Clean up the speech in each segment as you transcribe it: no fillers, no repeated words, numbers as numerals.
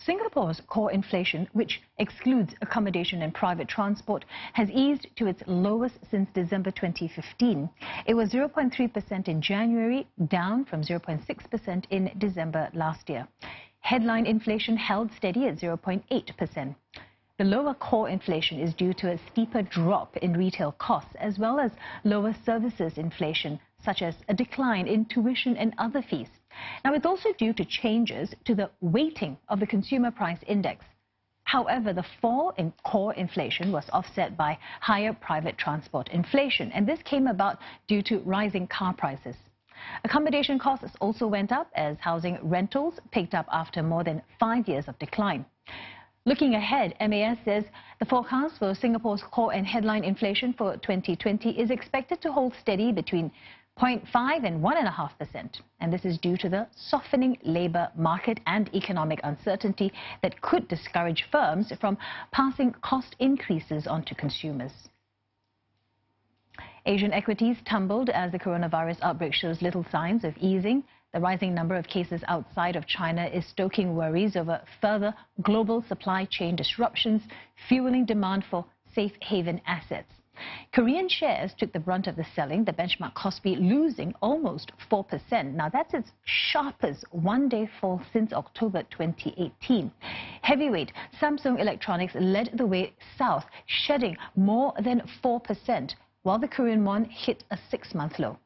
Singapore's core inflation, which excludes accommodation and private transport, has eased to its lowest since December 2015. It was 0.3% in January, down from 0.6% in December last year. Headline inflation held steady at 0.8%. The lower core inflation is due to a steeper drop in retail costs, as well as lower services inflation, such as a decline in tuition and other fees. Now, it's also due to changes to the weighting of the consumer price index. However, the fall in core inflation was offset by higher private transport inflation, and this came about due to rising car prices. Accommodation costs also went up as housing rentals picked up after more than 5 years of decline. Looking ahead, MAS says the forecast for Singapore's core and headline inflation for 2020 is expected to hold steady between 0.5% and 1.5%. And this is due to the softening labour market and economic uncertainty that could discourage firms from passing cost increases on to consumers. Asian equities tumbled as the coronavirus outbreak shows little signs of easing. The rising number of cases outside of China is stoking worries over further global supply chain disruptions, fueling demand for safe haven assets. Korean shares took the brunt of the selling, the benchmark Kospi losing almost 4%. Now, that's its sharpest one-day fall since October 2018. Heavyweight Samsung Electronics led the way south, shedding more than 4%, while the Korean won hit a 6-month low.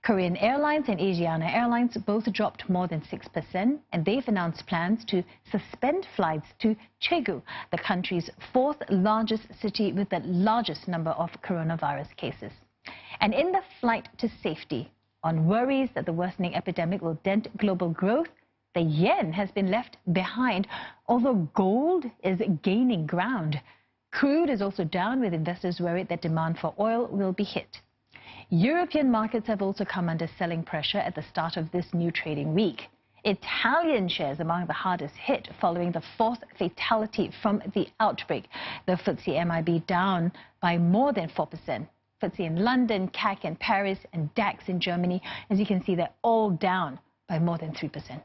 Korean Airlines and Asiana Airlines both dropped more than 6%, and they've announced plans to suspend flights to Daegu, the country's 4th largest city with the largest number of coronavirus cases. And in the flight to safety, on worries that the worsening epidemic will dent global growth, the yen has been left behind, although gold is gaining ground. Crude is also down, with investors worried that demand for oil will be hit. European markets have also come under selling pressure at the start of this new trading week. Italian shares among the hardest hit following the 4th fatality from the outbreak. The FTSE MIB down by more than 4%. FTSE in London, CAC in Paris and DAX in Germany, as you can see, they're all down by more than 3%.